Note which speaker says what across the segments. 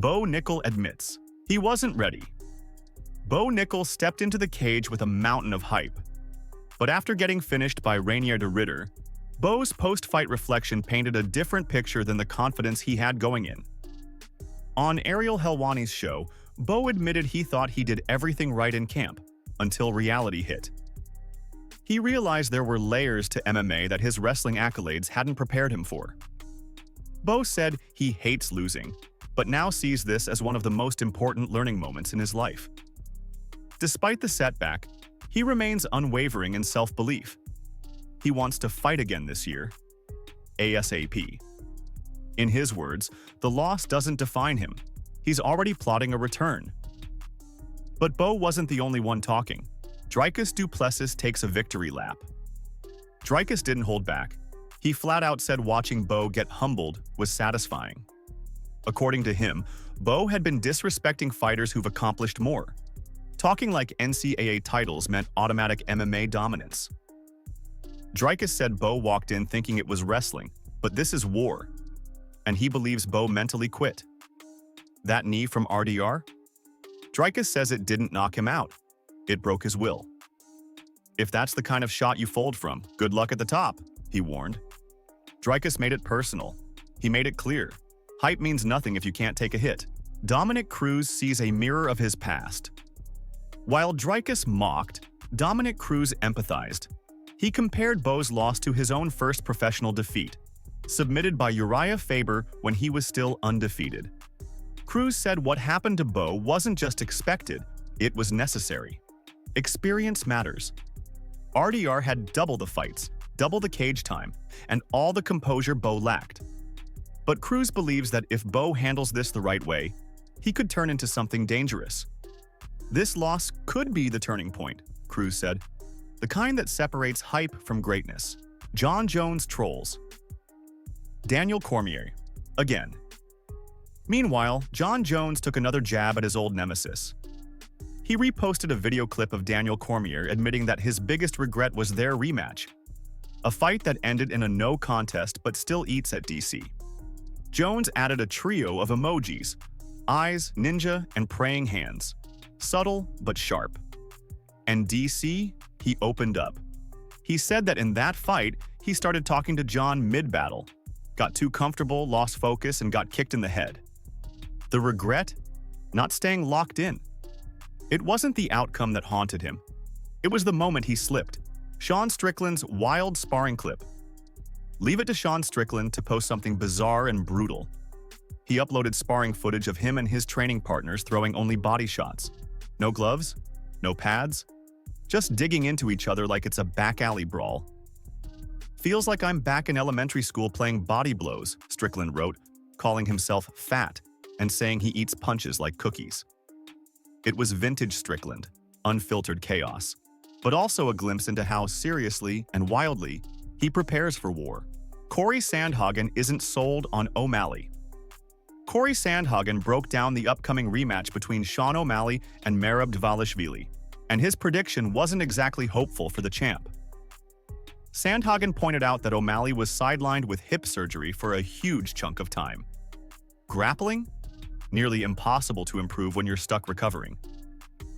Speaker 1: Bo Nickal admits he wasn't ready. Bo Nickal stepped into the cage with a mountain of hype. But after getting finished by Reinier de Ridder, Bo's post-fight reflection painted a different picture than the confidence he had going in. On Ariel Helwani's show, Bo admitted he thought he did everything right in camp, until reality hit. He realized there were layers to MMA that his wrestling accolades hadn't prepared him for. Bo said he hates losing, but now sees this as one of the most important learning moments in his life. Despite the setback, he remains unwavering in self-belief. He wants to fight again this year, ASAP. In his words, the loss doesn't define him. He's already plotting a return. But Bo wasn't the only one talking. Dricus du Plessis takes a victory lap. Dricus didn't hold back. He flat out said watching Bo get humbled was satisfying. According to him, Bo had been disrespecting fighters who've accomplished more. Talking like NCAA titles meant automatic MMA dominance. Dricus said Bo walked in thinking it was wrestling, but this is war. And he believes Bo mentally quit. That knee from RDR? Dricus says it didn't knock him out. It broke his will. If that's the kind of shot you fold from, good luck at the top, he warned. Dricus made it personal. He made it clear. Hype means nothing if you can't take a hit. Dominick Cruz sees a mirror of his past. While Dricus mocked, Dominick Cruz empathized. He compared Bo's loss to his own first professional defeat, submitted by Uriah Faber when he was still undefeated. Cruz said what happened to Bo wasn't just expected, it was necessary. Experience matters. RDR had double the fights, double the cage time, and all the composure Bo lacked. But Cruz believes that if Bo handles this the right way, he could turn into something dangerous. This loss could be the turning point, Cruz said. The kind that separates hype from greatness. Jon Jones trolls. Daniel Cormier. Again. Meanwhile, Jon Jones took another jab at his old nemesis. He reposted a video clip of Daniel Cormier admitting that his biggest regret was their rematch. A fight that ended in a no contest but still eats at DC. Jones added a trio of emojis: eyes, ninja, and praying hands. Subtle but sharp. And DC, he opened up. He said that in that fight, he started talking to Jon mid-battle, got too comfortable, lost focus, and got kicked in the head. The regret? Not staying locked in. It wasn't the outcome that haunted him. It was the moment he slipped. Shawn Strickland's wild sparring clip. Leave it to Shawn Strickland to post something bizarre and brutal. He uploaded sparring footage of him and his training partners throwing only body shots. No gloves, no pads, just digging into each other like it's a back alley brawl. Feels like I'm back in elementary school playing body blows, Strickland wrote, calling himself fat and saying he eats punches like cookies. It was vintage Strickland, unfiltered chaos, but also a glimpse into how seriously and wildly he prepares for war. Cory Sandhagen isn't sold on O'Malley. Cory Sandhagen broke down the upcoming rematch between Sean O'Malley and Merab Dvalishvili, and his prediction wasn't exactly hopeful for the champ. Sandhagen pointed out that O'Malley was sidelined with hip surgery for a huge chunk of time. Grappling? Nearly impossible to improve when you're stuck recovering.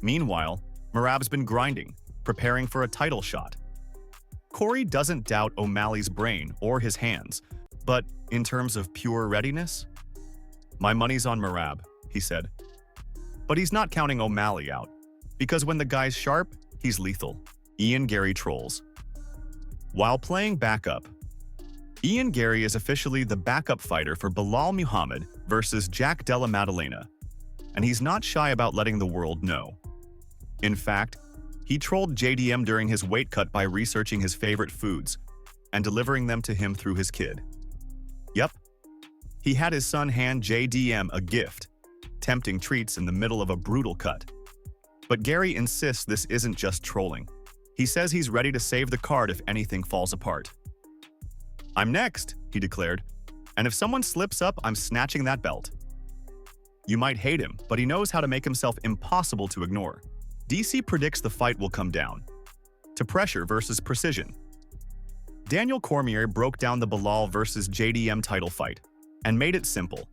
Speaker 1: Meanwhile, Merab's been grinding, preparing for a title shot. Cory doesn't doubt O'Malley's brain or his hands, but in terms of pure readiness? My money's on Merab, he said. But he's not counting O'Malley out, because when the guy's sharp, he's lethal. Ian Garry trolls. While playing backup, Ian Garry is officially the backup fighter for Belal Muhammad versus Jack Della Maddalena, and he's not shy about letting the world know. In fact, he trolled JDM during his weight cut by researching his favorite foods and delivering them to him through his kid. Yep, he had his son hand JDM a gift, tempting treats in the middle of a brutal cut. But Garry insists this isn't just trolling. He says he's ready to save the card if anything falls apart. I'm next, he declared, and if someone slips up, I'm snatching that belt. You might hate him, but he knows how to make himself impossible to ignore. DC predicts the fight will come down to pressure versus precision. Daniel Cormier broke down the Belal versus JDM title fight and made it simple.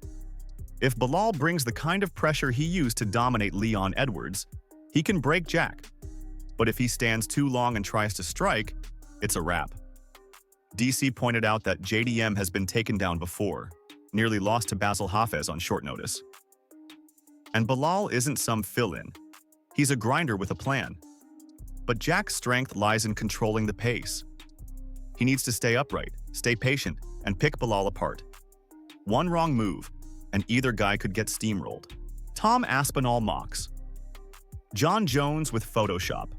Speaker 1: If Belal brings the kind of pressure he used to dominate Leon Edwards, he can break Jack. But if he stands too long and tries to strike, it's a wrap. DC pointed out that JDM has been taken down before, nearly lost to Basil Hafez on short notice. And Belal isn't some fill-in. He's a grinder with a plan. But Jack's strength lies in controlling the pace. He needs to stay upright, stay patient, and pick Belal apart. One wrong move, and either guy could get steamrolled. Tom Aspinall mocks. Jon Jones with Photoshop.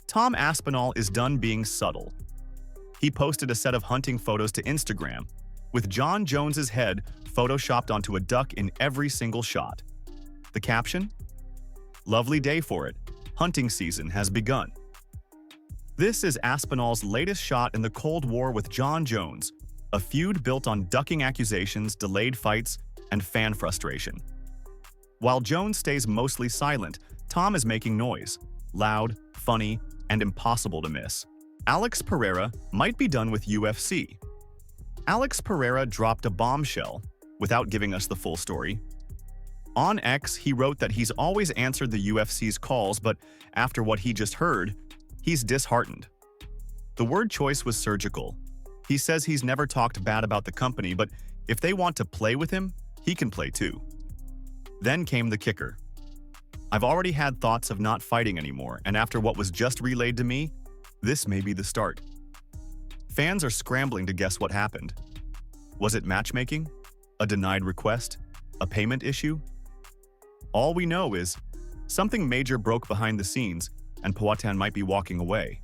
Speaker 1: Tom Aspinall is done being subtle. He posted a set of hunting photos to Instagram, with Jon Jones's head photoshopped onto a duck in every single shot. The caption? Lovely day for it. Hunting season has begun. This is Aspinall's latest shot in the Cold War with Jon Jones, a feud built on ducking accusations, delayed fights, and fan frustration. While Jones stays mostly silent, Tom is making noise, loud, funny, and impossible to miss. Alex Pereira might be done with UFC. Alex Pereira dropped a bombshell without giving us the full story. On X, he wrote that he's always answered the UFC's calls, but after what he just heard, he's disheartened. The word choice was surgical. He says he's never talked bad about the company, but if they want to play with him, he can play too. Then came the kicker. I've already had thoughts of not fighting anymore, and after what was just relayed to me, this may be the start. Fans are scrambling to guess what happened. Was it matchmaking? A denied request? A payment issue? All we know is something major broke behind the scenes, and Poatan might be walking away.